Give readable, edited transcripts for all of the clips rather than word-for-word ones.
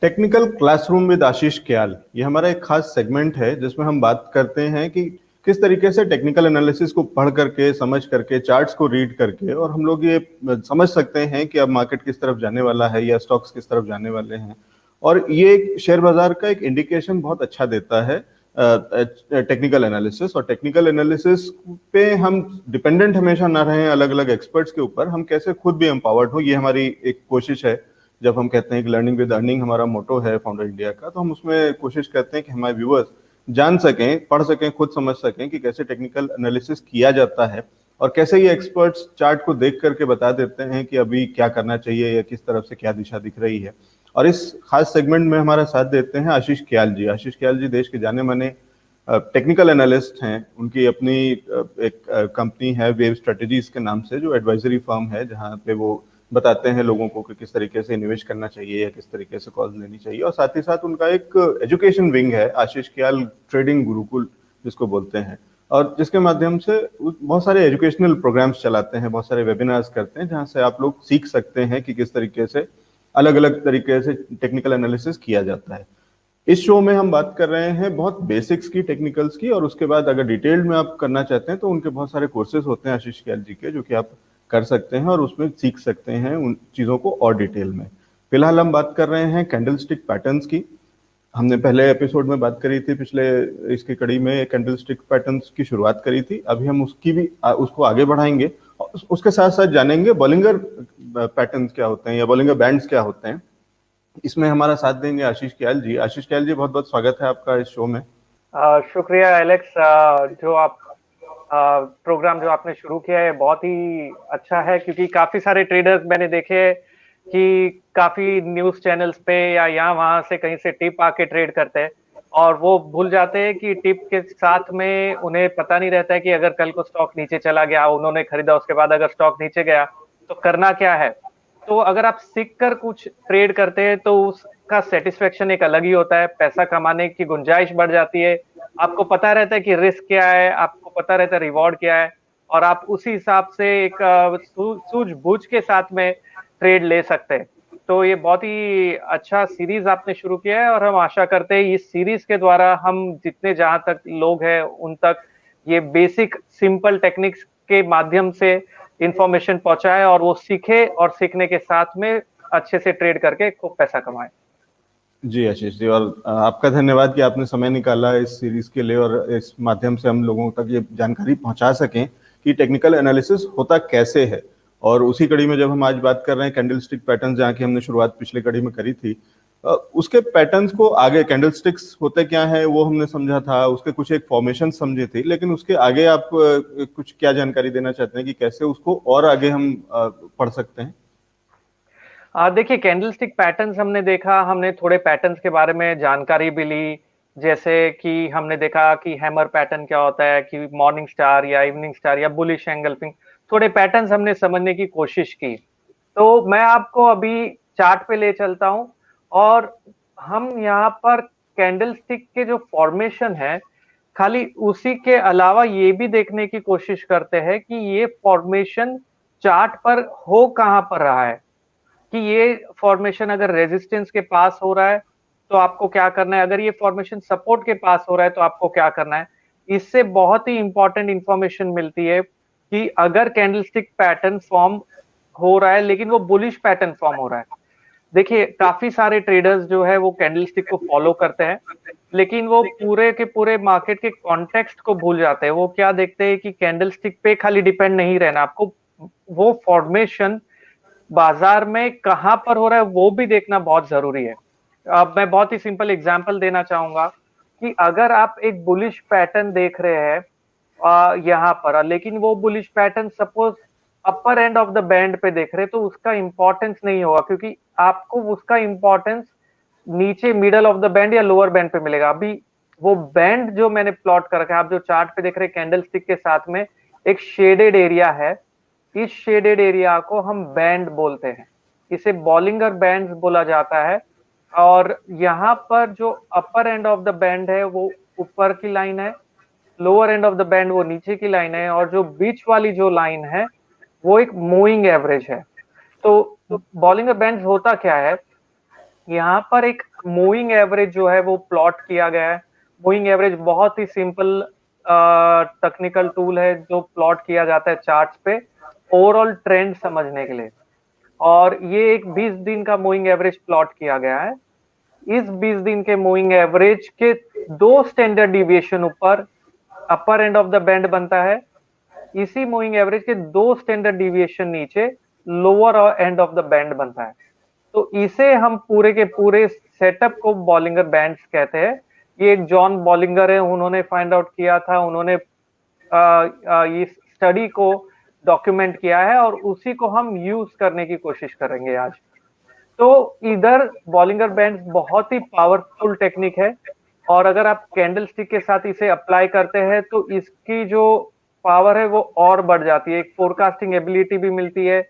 Technical classroom with आशीष क्याल, ये हमारा एक खास सेगमेंट है जिसमें हम बात करते हैं कि किस तरीके से टेक्निकल एनालिसिस को पढ़ करके, समझ करके, चार्ट्स को रीड करके और हम लोग ये समझ सकते हैं कि अब मार्केट किस तरफ जाने वाला है या स्टॉक्स किस तरफ जाने वाले हैं। और ये शेयर बाजार का एक इंडिकेशन बहुत अच्छा देता है टेक्निकल एनालिसिस। और टेक्निकल एनालिसिस पे हम डिपेंडेंट हमेशा ना रहें अलग अलग एक्सपर्ट्स के ऊपर, हम कैसे खुद भी एम्पावर्ड हो, ये हमारी एक कोशिश है। जब हम कहते हैं कि लर्निंग विद अर्निंग हमारा मोटो है फाउंडर इंडिया का, तो हम उसमें कोशिश करते हैं कि हमारे व्यूअर्स जान सकें, पढ़ सकें, खुद समझ सकें कि कैसे टेक्निकल एनालिसिस किया जाता है और कैसे ये एक्सपर्ट्स चार्ट को देख करके बता देते हैं कि अभी क्या करना चाहिए या किस तरफ से क्या दिशा दिख रही है। और इस खास सेगमेंट में हमारा साथ देते हैं आशीष क्याल जी। आशीष क्याल जी देश के जाने माने टेक्निकल एनालिस्ट हैं। उनकी अपनी एक कंपनी है वेव स्ट्रेटेजीज के नाम से, जो एडवाइजरी फर्म है, जहाँ पे वो बताते हैं लोगों को कि किस तरीके से निवेश करना चाहिए या किस तरीके से कॉल लेनी चाहिए। और साथ ही साथ उनका एक एजुकेशन विंग है, आशीष क्याल ट्रेडिंग गुरुकुल जिसको बोलते हैं, और जिसके माध्यम से बहुत सारे एजुकेशनल प्रोग्राम्स चलाते हैं, बहुत सारे वेबिनार्स करते हैं, जहाँ से आप लोग सीख सकते हैं कि किस तरीके से अलग अलग तरीके से टेक्निकल एनालिसिस किया जाता है। इस शो में हम बात कर रहे हैं बहुत बेसिक्स की, टेक्निकल्स की, और उसके बाद अगर डिटेल्ड में आप करना चाहते हैं तो उनके बहुत सारे कोर्सेज होते हैं आशीष क्याल जी के, जो कि आप कर सकते हैं और उसमें सीख सकते हैं उन चीज़ों को और डिटेल में। फिलहाल हम बात कर रहे हैं कैंडलस्टिक पैटर्न्स की। हमने पहले एपिसोड में बात करी थी, पिछले इसकी कड़ी में कैंडलस्टिक पैटर्न्स की शुरुआत करी थी। अभी हम उसकी भी उसको आगे बढ़ाएंगे और उसके साथ साथ जानेंगे बॉलिंगर पैटर्न्स क्या होते हैं या बॉलिंगर बैंड्स क्या होते हैं। इसमें हमारा साथ देंगे आशीष क्याल जी। आशीष क्याल जी, बहुत बहुत स्वागत है आपका इस शो में। शुक्रिया एलेक्स। जो आप प्रोग्राम जो आपने शुरू किया है बहुत ही अच्छा है, क्योंकि काफी सारे ट्रेडर्स मैंने देखे कि काफी न्यूज चैनल्स पे या यहाँ वहां से कहीं से टिप आके ट्रेड करते हैं और वो भूल जाते हैं कि टिप के साथ में उन्हें पता नहीं रहता है कि अगर कल को स्टॉक नीचे चला गया, उन्होंने खरीदा, उसके बाद अगर स्टॉक नीचे गया तो करना क्या है। तो अगर आप सीख कर कुछ ट्रेड करते हैं तो उसका सेटिस्फेक्शन एक अलग ही होता है, पैसा कमाने की गुंजाइश बढ़ जाती है, आपको पता रहता है कि रिस्क क्या है, आपको पता रहता है रिवॉर्ड क्या है, और आप उसी हिसाब से एक सूझबूझ के साथ में ट्रेड ले सकते हैं। तो ये बहुत ही अच्छा सीरीज आपने शुरू किया है और हम आशा करते हैं इस सीरीज के द्वारा हम जितने जहां तक लोग हैं उन तक ये बेसिक सिंपल टेक्निक्स के माध्यम से इंफॉर्मेशन पहुंचाए और वो सीखे और सीखने के साथ में अच्छे से ट्रेड करके खूब पैसा कमाए। जी आशीष जी, और आपका धन्यवाद कि आपने समय निकाला इस सीरीज के लिए और इस माध्यम से हम लोगों तक ये जानकारी पहुंचा सकें कि टेक्निकल एनालिसिस होता कैसे है। और उसी कड़ी में जब हम आज बात कर रहे हैं कैंडलस्टिक पैटर्न, जहाँ की हमने शुरुआत पिछले कड़ी में करी थी, उसके पैटर्न्स को आगे, कैंडलस्टिक्स होते क्या है वो हमने समझा था, उसके कुछ एक फॉर्मेशन समझे थे, लेकिन उसके आगे आप कुछ क्या जानकारी देना चाहते हैं कि कैसे उसको और आगे हम पढ़ सकते हैं? देखिए, कैंडलस्टिक पैटर्न्स हमने देखा, हमने थोड़े पैटर्न्स के बारे में जानकारी भी ली, जैसे कि हमने देखा कि हैमर पैटर्न क्या होता है, कि मॉर्निंग स्टार या इवनिंग स्टार या बुलिश एंगल्फिंग, थोड़े पैटर्न्स हमने समझने की कोशिश की। तो मैं आपको अभी चार्ट पे ले चलता हूं और हम यहाँ पर कैंडलस्टिक के जो फॉर्मेशन है, खाली उसी के अलावा ये भी देखने की कोशिश करते हैं कि ये फॉर्मेशन चार्ट पर हो कहां पर रहा है, कि ये फॉर्मेशन अगर रेजिस्टेंस के पास हो रहा है तो आपको क्या करना है, अगर ये फॉर्मेशन सपोर्ट के पास हो रहा है तो आपको क्या करना है। इससे बहुत ही इंपॉर्टेंट इंफॉर्मेशन मिलती है कि अगर कैंडलस्टिक पैटर्न फॉर्म हो रहा है लेकिन वो बुलिश पैटर्न फॉर्म हो रहा है। देखिए, काफी सारे ट्रेडर्स जो है वो कैंडलस्टिक को फॉलो करते हैं, लेकिन वो पूरे के पूरे मार्केट के कॉन्टेक्स्ट को भूल जाते हैं। वो क्या देखते हैं कि कैंडलस्टिक पे खाली डिपेंड नहीं रहना, आपको वो फॉर्मेशन बाजार में कहां पर हो रहा है वो भी देखना बहुत जरूरी है। अब मैं बहुत ही सिंपल एग्जांपल देना चाहूंगा कि अगर आप एक बुलिश पैटर्न देख रहे हैं यहाँ पर, लेकिन वो bullish pattern suppose upper end of the band पे देख रहे हैं, तो उसका इंपॉर्टेंस नहीं होगा, क्योंकि आपको उसका इंपॉर्टेंस नीचे मिडल ऑफ द बैंड या लोअर बैंड पे मिलेगा। अभी वो बैंड जो मैंने प्लॉट कर रखा है, आप जो चार्ट पे देख रहे हैं, कैंडलस्टिक के साथ में एक शेडेड एरिया है। इस शेडेड एरिया को हम बैंड बोलते हैं, इसे बॉलिंगर बैंड बोला जाता है। और यहाँ पर जो अपर एंड ऑफ द बैंड है वो ऊपर की लाइन है, lower end of the band वो नीचे की लाइन है, और जो बीच वाली जो लाइन है वो एक मूविंग एवरेज है। तो बॉलिंगर बैंड होता क्या है, यहाँ पर एक मूविंग एवरेज जो है वो प्लॉट किया गया है। मूविंग एवरेज बहुत ही सिंपल टेक्निकल टूल है जो प्लॉट किया जाता है चार्ट्स पे ओवरऑल ट्रेंड समझने के लिए। और ये एक 20 दिन का मूविंग एवरेज प्लॉट किया गया है। इस 20 दिन के मूविंग एवरेज के 2 स्टैंडर्ड डिविएशन ऊपर अपर एंड ऑफ द बैंड बनता है। इसी मूविंग एवरेज के 2 स्टैंडर्ड डिविएशन नीचे lower end of the band बनता है। तो इसे हम पूरे के पूरे सेटअप को बॉलिंगर बैंड्स कहते हैं। ये एक जॉन बॉलिंगर है, उन्होंने फाइंड आउट किया था, उन्होंने इस स्टडी को डॉक्यूमेंट किया है और उसी को हम यूज करने की कोशिश करेंगे आज। तो इधर बॉलिंगर बैंड्स बहुत ही पावरफुल टेक्निक है और अगर आप कैंडल स्टिक के साथ इसे अप्लाई करते हैं तो इसकी जो पावर है वो और बढ़ जाती है। एक फोरकास्टिंग एबिलिटी भी मिलती है,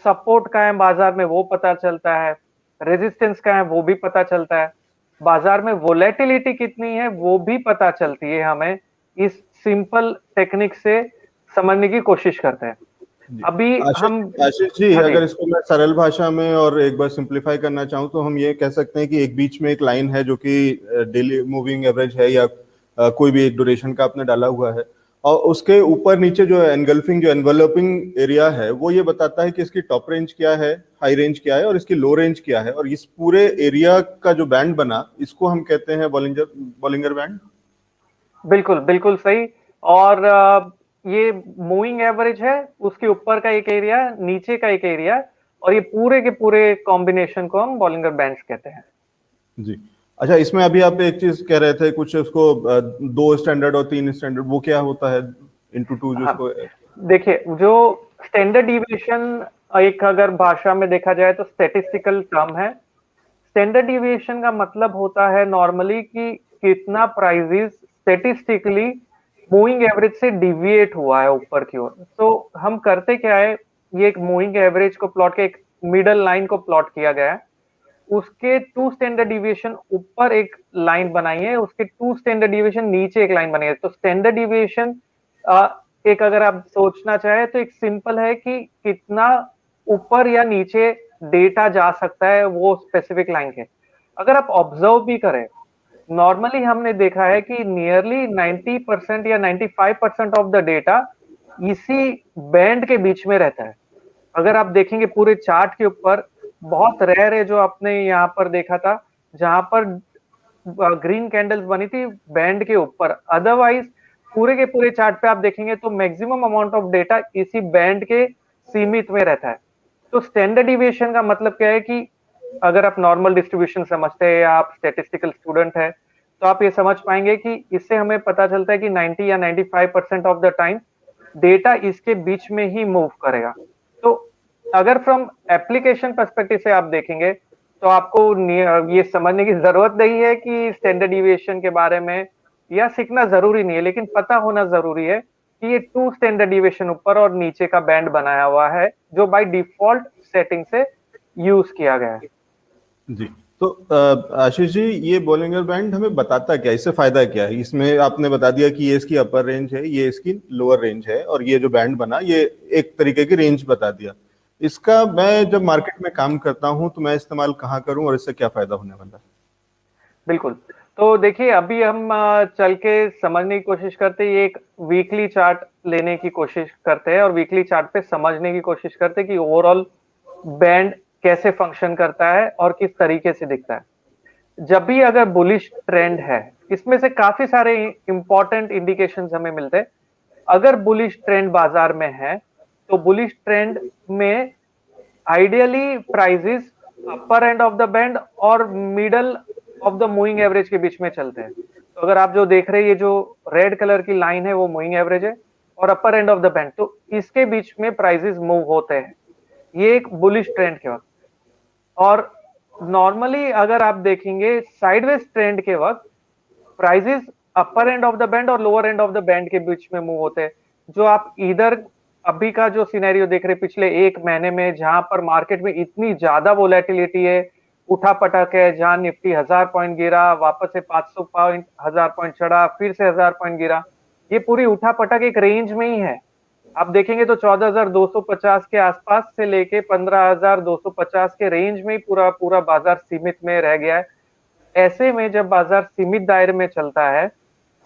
सपोर्ट का है बाजार में वो पता चलता है, रेजिस्टेंस का है वो भी पता चलता है, बाजार में वोलेटिलिटी कितनी है वो भी पता चलती है। हमें इस सिंपल टेक्निक से समझने की कोशिश करते हैं। अभी हम आशीष जी, अगर इसको मैं सरल भाषा में और एक बार सिंप्लीफाई करना चाहूँ तो हम ये कह सकते हैं कि एक बीच में एक लाइन है जो कि डेली मूविंग एवरेज है या कोई भी एक ड्यूरेशन का आपने डाला हुआ है और उसके ऊपर नीचे जो एनगल्फिंग जो एनवेलपिंग एरिया है वो ये बताता है कि इसकी टॉप रेंज क्या है, हाई रेंज क्या है और इसकी लो रेंज क्या है। और इस पूरे एरिया का जो बैंड बना इसको हम कहते हैं बॉलिंगर बैंड। बिल्कुल बिल्कुल सही। और ये मूविंग एवरेज है, उसके ऊपर का एक एरिया, नीचे का एक एरिया और ये पूरे के पूरे कॉम्बिनेशन को हम बॉलिंगर बैंड्स कहते हैं। जी अच्छा, इसमें अभी आप एक चीज कह रहे थे कुछ उसको 2 स्टैंडर्ड और 3 स्टैंडर्ड, वो क्या होता है इनटू 2 जिसको? देखिए, जो स्टैंडर्ड डिविएशन एक अगर भाषा में देखा जाए तो स्टैटिस्टिकल टर्म है। स्टैंडर्ड डिविएशन का मतलब होता है नॉर्मली कि कितना प्राइजेस स्टैटिस्टिकली मूविंग एवरेज से डिविएट हुआ है ऊपर की ओर। तो हम करते क्या है, ये एक मूविंग एवरेज को प्लॉट के एक मिडल लाइन को प्लॉट किया गया है, उसके 2 स्टैंडर्ड डिविएशन ऊपर एक लाइन बनाई है, उसके 2 स्टैंडर्ड डिविएशन नीचे एक लाइन बनाई है। तो स्टैंडर्ड डिविएशन एक अगर आप सोचना चाहे तो एक सिंपल है कि कितना ऊपर या नीचे डेटा जा सकता है वो स्पेसिफिक लाइन के। अगर आप ऑब्जर्व भी करें, नॉर्मली हमने देखा है कि नियरली 90% या 95% ऑफ द डेटा इसी बैंड के बीच में रहता है। अगर आप देखेंगे पूरे चार्ट के ऊपर बहुत रेयर है जो आपने यहाँ पर देखा था जहां पर ग्रीन कैंडल्स बनी थी बैंड के ऊपर। अदरवाइज पूरे के पूरे चार्ट पे आप देखेंगे तो मैक्सिमम अमाउंट ऑफ डेटा इसी बैंड के सीमित में रहता है। तो स्टैंडर्ड डिविएशन का मतलब क्या है कि अगर आप नॉर्मल डिस्ट्रीब्यूशन समझते हैं या आप स्टैटिस्टिकल स्टूडेंट है तो आप ये समझ पाएंगे कि इससे हमें पता चलता है कि 90 या 95% ऑफ द टाइम डेटा इसके बीच में ही मूव करेगा। तो अगर फ्रॉम एप्लीकेशन पर्सपेक्टिव से आप देखेंगे तो आपको ये समझने की जरूरत नहीं है कि स्टैंडर्ड डिविएशन के बारे में या सीखना जरूरी नहीं है, लेकिन पता होना जरूरी है कि ये 2 स्टैंडर्ड डिविएशन ऊपर और नीचे का बैंड बनाया हुआ है जो बाय डिफॉल्ट सेटिंग से यूज किया गया है। जी, तो आशीष जी, ये बॉलिंगर बैंड हमें बताता क्या, इससे फायदा क्या है? इसमें आपने बता दिया कि ये इसकी अपर रेंज है, ये इसकी लोअर रेंज है और ये जो बैंड बना ये एक तरीके की रेंज बता दिया। इसका मैं जब मार्केट में काम करता हूं तो मैं इस्तेमाल कहाँ करूं और इससे क्या फायदा होने वाला है? बिल्कुल, तो देखिए अभी हम चल के समझने की कोशिश करते हैं, एक वीकली चार्ट लेने की कोशिश करते हैं और वीकली चार्ट पे समझने की कोशिश करते हैं कि ओवरऑल बैंड कैसे फंक्शन करता है और किस तरीके से दिखता है। जब भी अगर बुलिश ट्रेंड है, इसमें से काफी सारे इंपॉर्टेंट इंडिकेशंस हमें मिलते हैं। अगर बुलिश ट्रेंड बाजार में है तो बुलिश ट्रेंड में ideally prices upper end of the band और middle of the moving average के बीच में चलते हैं। तो अगर आप जो देख रहे हैं ये जो रेड कलर की लाइन है वो मूविंग एवरेज है और अपर एंड ऑफ द बैंड, तो इसके बीच में प्राइजेस मूव होते हैं, ये एक बुलिश ट्रेंड के वक्त। और नॉर्मली अगर आप देखेंगे साइडवेज ट्रेंड के वक्त prices upper end of the band और lower end of the band के बीच में मूव होते हैं। जो आप इधर अभी का जो सिनेरियो देख रहे पिछले 1 महीने में जहां पर मार्केट में इतनी ज्यादा वोलेटिलिटी है, उठा पटक है, जहां निफ्टी 1000 पॉइंट गिरा, वापस से 500 पॉइंट 1000 पॉइंट चढ़ा, फिर से 1000 पॉइंट गिरा, ये पूरी उठा पटक एक रेंज में ही है। आप देखेंगे तो 14,250 के आसपास से लेके 15,250 के रेंज में ही पूरा पूरा बाजार सीमित में रह गया है। ऐसे में जब बाजार सीमित दायरे में चलता है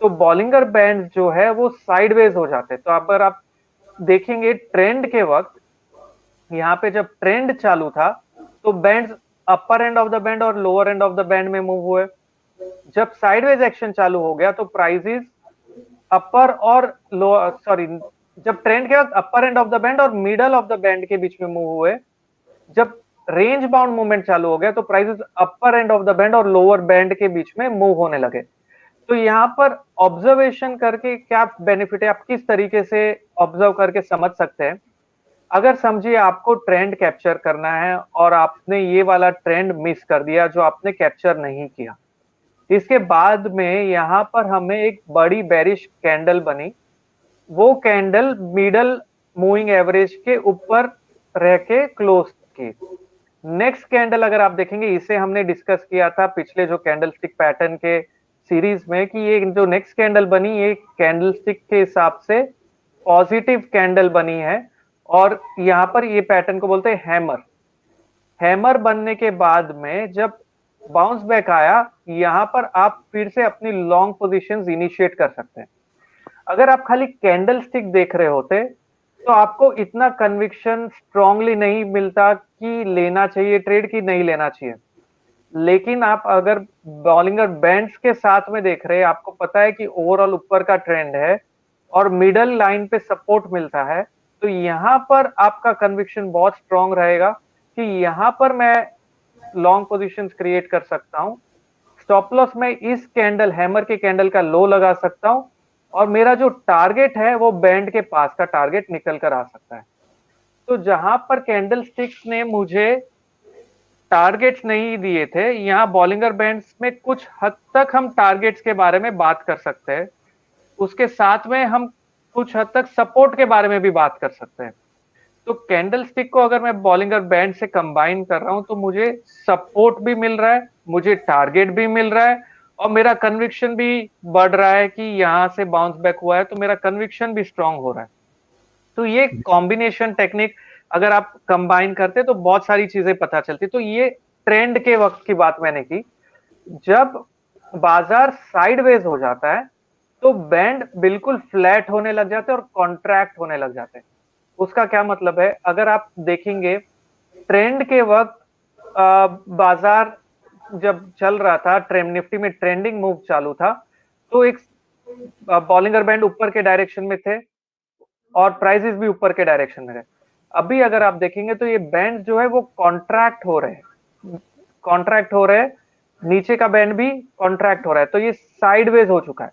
तो बॉलिंगर बैंड जो है वो साइडवेज हो जाते हैं। तो अगर आप देखेंगे ट्रेंड के वक्त, यहाँ पे जब ट्रेंड चालू था तो band upper end of the band और lower end of the band में मूव हुए। जब साइडवेज एक्शन चालू हो गया तो प्राइसेस अपर और लोअर, सॉरी, जब ट्रेंड के वक्त अपर एंड ऑफ द बैंड और मिडल ऑफ द बैंड के बीच में मूव हुए। जब रेंज बाउंड मूवमेंट चालू हो गया तो prices upper end of the band और लोअर बैंड के बीच में मूव होने लगे। तो यहाँ पर ऑब्जर्वेशन करके क्या बेनिफिट है, आप किस तरीके से ऑब्जर्व करके समझ सकते हैं। अगर समझिए आपको ट्रेंड कैप्चर करना है और आपने ये वाला ट्रेंड मिस कर दिया जो आपने कैप्चर नहीं किया, इसके बाद में यहाँ पर हमें एक बड़ी बेरिश कैंडल बनी। वो कैंडल मिडल मूविंग एवरेज के ऊपर रह के क्लोज की। नेक्स्ट कैंडल अगर आप देखेंगे, इसे हमने डिस्कस किया था पिछले जो कैंडलस्टिक पैटर्न के सीरीज में कि ये जो नेक्स्ट कैंडल बनी ये कैंडलस्टिक के हिसाब से पॉजिटिव कैंडल बनी है और यहाँ पर ये पैटर्न को बोलते हैं हैमर। हैमर बनने के बाद में जब बाउंस बैक आया, यहाँ पर आप फिर से अपनी लॉन्ग पोजीशंस इनिशिएट कर सकते हैं। अगर आप खाली कैंडलस्टिक देख रहे होते तो आपको इतना कन्विक्शन स्ट्रांगली नहीं मिलता कि लेना चाहिए ट्रेड की नहीं लेना चाहिए। लेकिन आप अगर बॉलिंगर बैंड्स के साथ में देख रहे हैं, आपको पता है कि ओवरऑल ऊपर का ट्रेंड है और मिडल लाइन पे सपोर्ट मिलता है, तो यहाँ पर आपका कन्विक्शन बहुत स्ट्रांग रहेगा कि यहाँ पर मैं लॉन्ग पोजीशंस क्रिएट कर सकता हूँ। स्टॉप लॉस में इस कैंडल हैमर के कैंडल का लो लगा सकता हूँ और मेरा जो टारगेट है वो बैंड के पास का टारगेट निकल कर आ सकता है। तो जहां पर कैंडल स्टिक्स ने मुझे टारगेट्स नहीं दिए थे, यहाँ बॉलिंगर बैंड्स में कुछ हद तक हम टारगेट्स के बारे में बात कर सकते हैं। उसके साथ में हम कुछ हद तक सपोर्ट के बारे में भी बात कर सकते हैं। तो कैंडल स्टिक को अगर मैं बॉलिंगर बैंड से कंबाइन कर रहा हूं तो मुझे सपोर्ट भी मिल रहा है, मुझे टारगेट भी मिल रहा है और मेरा कन्विक्शन भी बढ़ रहा है कि यहां से बाउंस बैक हुआ है तो मेरा कन्विक्शन भी स्ट्रांग हो रहा है। तो ये कॉम्बिनेशन टेक्निक अगर आप कंबाइन करते तो बहुत सारी चीजें पता चलती। तो ये ट्रेंड के वक्त की बात मैंने की। जब बाजार साइडवेज हो जाता है तो बैंड बिल्कुल फ्लैट होने लग जाते हैं और कॉन्ट्रैक्ट होने लग जाते हैं। उसका क्या मतलब है, अगर आप देखेंगे ट्रेंड के वक्त बाजार जब चल रहा था, ट्रेंड निफ्टी में ट्रेंडिंग मूव चालू था, तो एक बॉलिंगर बैंड ऊपर के डायरेक्शन में थे और प्राइसेस भी ऊपर के डायरेक्शन में थे। अभी अगर आप देखेंगे तो ये बैंड जो है वो कॉन्ट्रैक्ट हो रहे हैं, नीचे का बैंड भी कॉन्ट्रैक्ट हो रहा है, तो ये साइडवेज हो चुका है।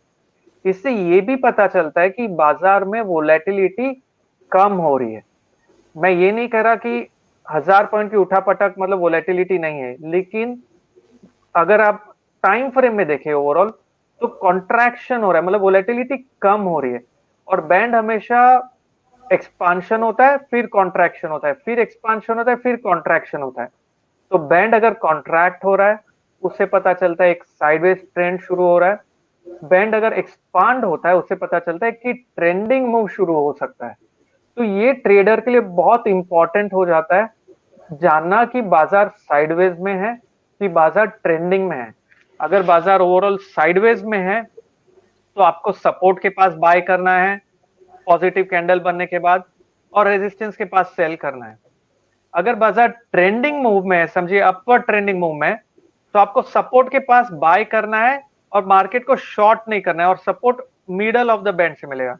इससे ये भी पता चलता है कि बाजार में वोलेटिलिटी कम हो रही है। मैं ये नहीं कह रहा कि 1000 पॉइंट की उठापटक मतलब वोलेटिलिटी नहीं है, लेकिन अगर आप टाइम फ्रेम में देखें ओवरऑल तो कॉन्ट्रैक्शन हो रहा है, मतलब वोलेटिलिटी कम हो रही है। और बैंड हमेशा एक्सपांशन होता है, फिर कॉन्ट्रैक्शन होता है, फिर एक्सपांशन होता है, फिर कॉन्ट्रैक्शन होता है। तो बैंड अगर कॉन्ट्रैक्ट हो रहा है उससे पता चलता है एक साइडवेज ट्रेंड शुरू हो रहा है। बैंड अगर एक्सपांड होता है उससे पता चलता है कि ट्रेंडिंग मूव शुरू हो सकता है। तो ये ट्रेडर के लिए बहुत इंपॉर्टेंट हो जाता है जानना कि बाजार साइडवेज में है कि बाजार ट्रेंडिंग में है। अगर बाजार ओवरऑल साइडवेज में है तो आपको सपोर्ट के पास बाय करना है पॉजिटिव कैंडल बनने के बाद और रेजिस्टेंस के पास सेल करना है। अगर बाजार ट्रेंडिंग मूव में है, समझिए अपवर्ड ट्रेंडिंग मूव में, तो आपको सपोर्ट के पास बाय करना है और मार्केट को शॉर्ट नहीं करना है और support middle of the band से मिलेगा।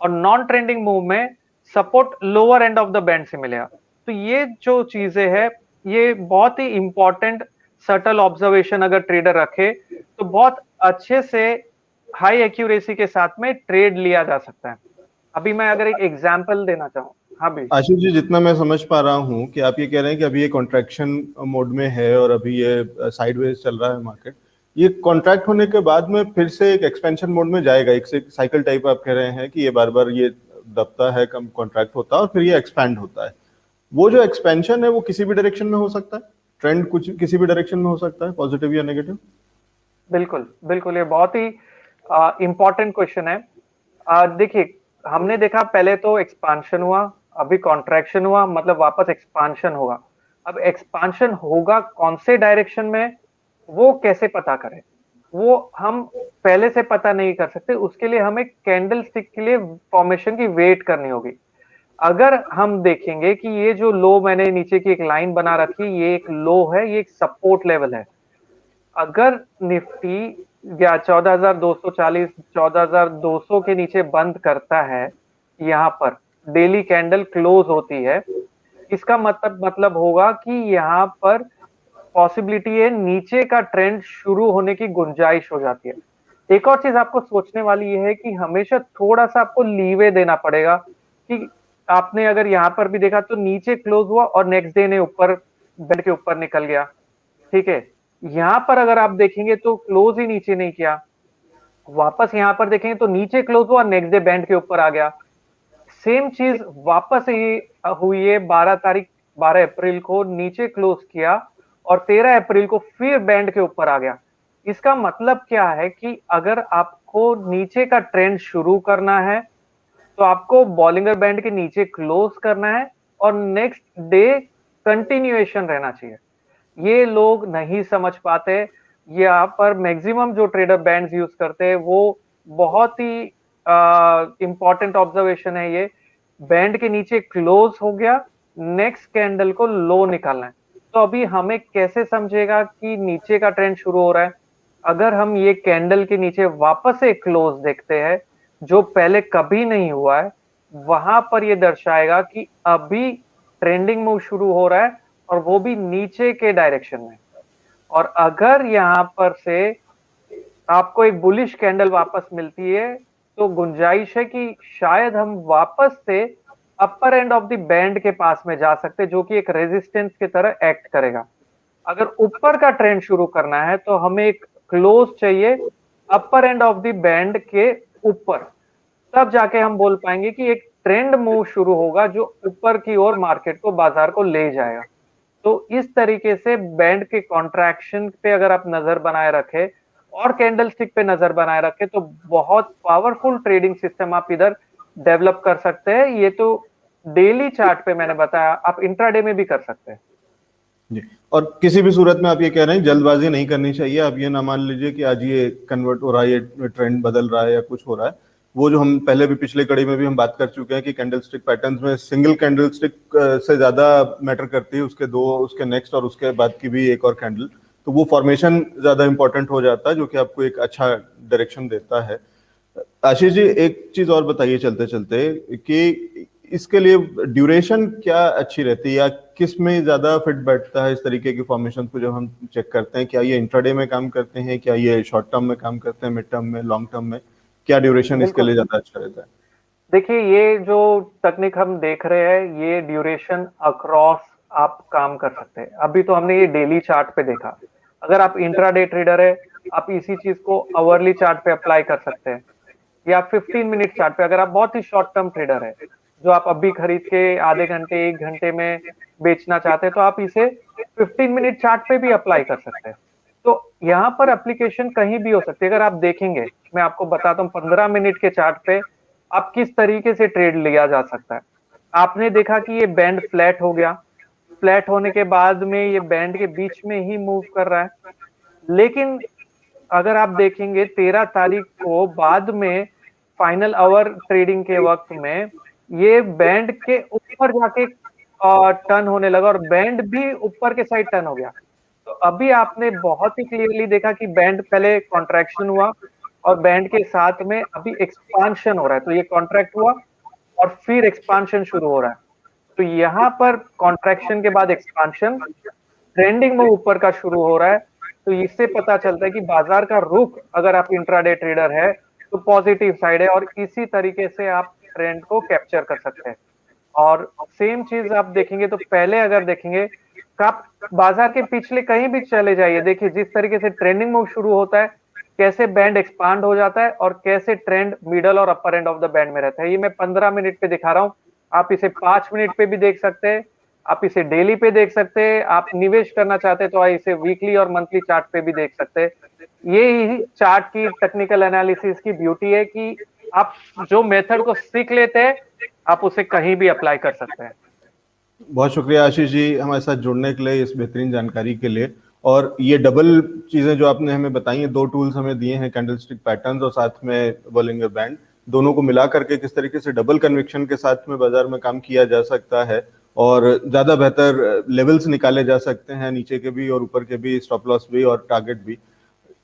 और नॉन ट्रेंडिंग मूव में support lower end of the band से मिलेगा। तो ये जो चीजें है ये बहुत ही इंपॉर्टेंट सटल ऑब्जर्वेशन अगर ट्रेडर रखे तो बहुत अच्छे से हाई एक्यूरेसी के साथ में ट्रेड लिया जा सकता है। अभी मैं अगर एक एग्जांपल देना चाहूँ। हाँ भी आशीष जी, जितना मैं समझ पा रहा हूँ कि आप ये कह रहे हैं कि अभी ये कॉन्ट्रैक्शन मोड में है और अभी ये साइडवेज चल रहा है मार्केट, ये कॉन्ट्रैक्ट होने के बाद में फिर से एक एक्सपेंशन मोड में जाएगा, एक साइकिल टाइप आप कह रहे हैं कि ये बार बार ये दबता है, कम कॉन्ट्रैक्ट होता है और फिर ये एक्सपैंड होता है। वो जो एक्सपेंशन है वो किसी भी डायरेक्शन में हो सकता है, ट्रेंड कुछ किसी भी डायरेक्शन में हो सकता है, पॉजिटिव या नेगेटिव। बिल्कुल बिल्कुल, ये बहुत ही इंपॉर्टेंट क्वेश्चन है। देखिए हमने देखा पहले तो एक्सपांशन हुआ, अभी कॉन्ट्रैक्शन हुआ, मतलब वापस एक्सपांशन होगा। अब एक्सपांशन होगा कौन से डायरेक्शन में, वो कैसे पता करें? वो हम पहले से पता नहीं कर सकते, उसके लिए हमें कैंडल स्टिक के लिए फॉर्मेशन की वेट करनी होगी। अगर हम देखेंगे कि ये जो लो मैंने नीचे की एक लाइन बना रखी है, ये एक लो है, ये एक सपोर्ट लेवल है। अगर निफ्टी या 14,240, 14,200 के नीचे बंद करता है, यहाँ पर डेली कैंडल क्लोज होती है, इसका मतलब होगा कि यहाँ पर पॉसिबिलिटी है नीचे का ट्रेंड शुरू होने की गुंजाइश हो जाती है। एक और चीज आपको सोचने वाली ये है कि हमेशा थोड़ा सा आपको लीवे देना पड़ेगा कि आपने अगर यहाँ पर भी देखा तो नीचे क्लोज हुआ और नेक्स्ट डे ने ऊपर बैंड के ऊपर निकल गया, ठीक है। यहाँ पर अगर आप देखेंगे तो क्लोज ही नीचे नहीं किया, वापस यहाँ पर देखेंगे तो नीचे क्लोज हुआ, नेक्स्ट डे बैंड के ऊपर आ गया। सेम चीज वापस ही हुई है 12 अप्रैल को नीचे क्लोज किया और 13 अप्रैल को फिर बैंड के ऊपर आ गया। इसका मतलब क्या है कि अगर आपको नीचे का ट्रेंड शुरू करना है तो आपको बॉलिंगर बैंड के नीचे क्लोज करना है और नेक्स्ट डे कंटिन्यूएशन रहना चाहिए। ये लोग नहीं समझ पाते। यहाँ पर मैक्सिमम जो ट्रेडर बैंड्स यूज करते हैं वो बहुत ही इंपॉर्टेंट ऑब्जर्वेशन है ये, बैंड के नीचे क्लोज हो गया, नेक्स्ट कैंडल को लो निकालना है। तो अभी हमें कैसे समझेगा कि नीचे का ट्रेंड शुरू हो रहा है? अगर हम ये कैंडल के नीचे वापस से क्लोज देखते हैं जो पहले कभी नहीं हुआ है, वहां पर ये दर्शाएगा कि अभी ट्रेंडिंग मूव शुरू हो रहा है और वो भी नीचे के डायरेक्शन में। और अगर यहां पर से आपको एक बुलिश कैंडल वापस मिलती है तो गुंजाइश है कि शायद हम वापस से अपर एंड ऑफ द बैंड के पास में जा सकते हैं, जो कि एक रेजिस्टेंस की तरह एक्ट करेगा। अगर ऊपर का ट्रेंड शुरू करना है तो हमें एक क्लोज चाहिए अपर एंड ऑफ द बैंड के ऊपर, तब जाके हम बोल पाएंगे कि एक ट्रेंड मूव शुरू होगा जो ऊपर की ओर मार्केट को, बाजार को ले जाएगा। तो इस तरीके से बैंड के कॉन्ट्रैक्शन पे अगर आप नजर बनाए रखे और कैंडल स्टिक पे नजर बनाए रखे तो बहुत पावरफुल ट्रेडिंग सिस्टम आप इधर डेवलप कर सकते हैं। ये तो डेली चार्ट पे मैंने बताया, आप इंट्राडे में भी कर सकते हैं जी। और किसी भी सूरत में आप ये कह रहे हैं जल्दबाजी नहीं करनी चाहिए। आप ये ना मान लीजिए कि आज ये कन्वर्ट हो रहा है, ये ट्रेंड बदल रहा है या कुछ हो रहा है। वो जो हम पहले भी पिछले कड़ी में भी हम बात कर चुके हैं कि कैंडल स्टिक पैटर्न्स में सिंगल कैंडल स्टिक से ज्यादा मैटर करती है, उसके दो, उसके नेक्स्ट और उसके बाद की भी एक और कैंडल, तो वो फॉर्मेशन ज्यादा इंपॉर्टेंट हो जाता है जो कि आपको एक अच्छा डायरेक्शन देता है। आशीष जी, एक चीज और बताइए चलते चलते कि इसके लिए ड्यूरेशन क्या अच्छी रहती है या किस में ज्यादा फिट बैठता है इस तरीके की फॉर्मेशन को जब हम चेक करते हैं? क्या ये इंट्राडे में काम करते हैं, क्या ये शॉर्ट टर्म में काम करते हैं, मिड टर्म में, लॉन्ग टर्म में? क्या ड्यूरेशन इसके बिल्कुल। लिए ज्यादा अच्छा रहता है? देखिए ये जो तकनीक हम देख रहे हैं ये ड्यूरेशन अक्रॉस आप काम कर सकते हैं। अभी तो हमने ये डेली चार्ट पे देखा, अगर आप इंट्राडे ट्रेडर है आप इसी चीज को आवरली चार्ट पे अप्लाई कर सकते हैं, या 15 मिनट चार्ट पे अगर आप बहुत ही शॉर्ट टर्म ट्रेडर है जो आप अभी खरीद के आधे घंटे 1 घंटे में बेचना चाहते हैं तो आप इसे 15 मिनट चार्ट पे भी अप्लाई कर सकते हैं। तो यहाँ पर एप्लीकेशन कहीं भी हो सकती है। अगर आप देखेंगे, मैं आपको बताता हूँ 15 मिनट के चार्ट पे आप किस तरीके से ट्रेड लिया जा सकता है। आपने देखा कि ये बैंड फ्लैट हो गया, फ्लैट होने के बाद में ये बैंड के बीच में ही मूव कर रहा है, लेकिन अगर आप देखेंगे 13 तारीख को बाद में फाइनल आवर ट्रेडिंग के वक्त में ये बैंड के ऊपर जाके टर्न होने लगा और बैंड भी ऊपर के साइड टर्न हो गया। तो अभी आपने बहुत ही क्लियरली देखा कि बैंड पहले कॉन्ट्रैक्शन हुआ और बैंड के साथ में अभी एक्सपांशन हो रहा है। तो ये कॉन्ट्रैक्ट हुआ और फिर एक्सपांशन शुरू हो रहा है। तो यहाँ पर कॉन्ट्रैक्शन के बाद एक्सपांशन, ट्रेंडिंग में ऊपर का शुरू हो रहा है। तो इससे पता चलता है कि बाजार का रुख, अगर आप इंट्राडे ट्रेडर है तो पॉजिटिव साइड है और इसी तरीके से आप ट्रेंड को कैप्चर कर सकते हैं। और सेम चीज आप देखेंगे तो पहले अगर देखेंगे आप बाजार के पिछले कहीं भी चले जाइए, देखिए जिस तरीके से ट्रेंडिंग मूव शुरू होता है, कैसे बैंड एक्सपांड हो जाता है और कैसे ट्रेंड मिडल और अपर एंड ऑफ द बैंड में रहता है। ये मैं 15 मिनट पे दिखा रहा हूँ, आप इसे 5 मिनट पे भी देख सकते हैं, आप इसे डेली पे देख सकते हैं, आप निवेश करना चाहते हैं तो आप इसे वीकली और मंथली चार्ट पे भी देख सकते हैं। ये ही चार्ट की टेक्निकल एनालिसिस की ब्यूटी है कि आप जो मेथड को सीख लेते हैं आप उसे कहीं भी अप्लाई कर सकते हैं। बहुत शुक्रिया आशीष जी हमारे साथ जुड़ने के लिए, इस बेहतरीन जानकारी के लिए। और ये डबल चीजें जो आपने हमें बताई हैं, 2 टूल्स हमें दिए हैं, कैंडलस्टिक पैटर्न्स और साथ में बोलिंगर बैंड, दोनों को मिला करके किस तरीके से डबल कन्विक्शन के साथ में बाजार में काम किया जा सकता है और ज्यादा बेहतर लेवल्स निकाले जा सकते हैं, नीचे के भी और ऊपर के भी, स्टॉप लॉस भी और टारगेट भी।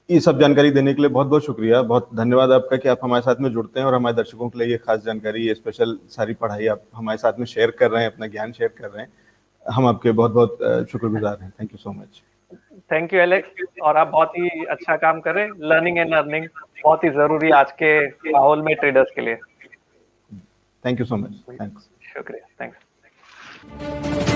ये सब जानकारी देने के लिए बहुत बहुत शुक्रिया, बहुत धन्यवाद आपका कि आप हमारे साथ में जुड़ते हैं और हमारे दर्शकों के लिए ये खास जानकारी, ये स्पेशल सारी पढ़ाई आप हमारे साथ में शेयर कर रहे हैं, अपना ज्ञान शेयर कर रहे हैं। हम आपके बहुत बहुत शुक्रगुजार हैं। Thank you so much. Thank you Alex, और आप बहुत ही अच्छा काम कर रहे हैं। लर्निंग एंड अर्निंग बहुत ही जरूरी आज के माहौल में ट्रेडर्स के लिए। Thank you so much. Thanks. शुक्रिया। थैंक्स।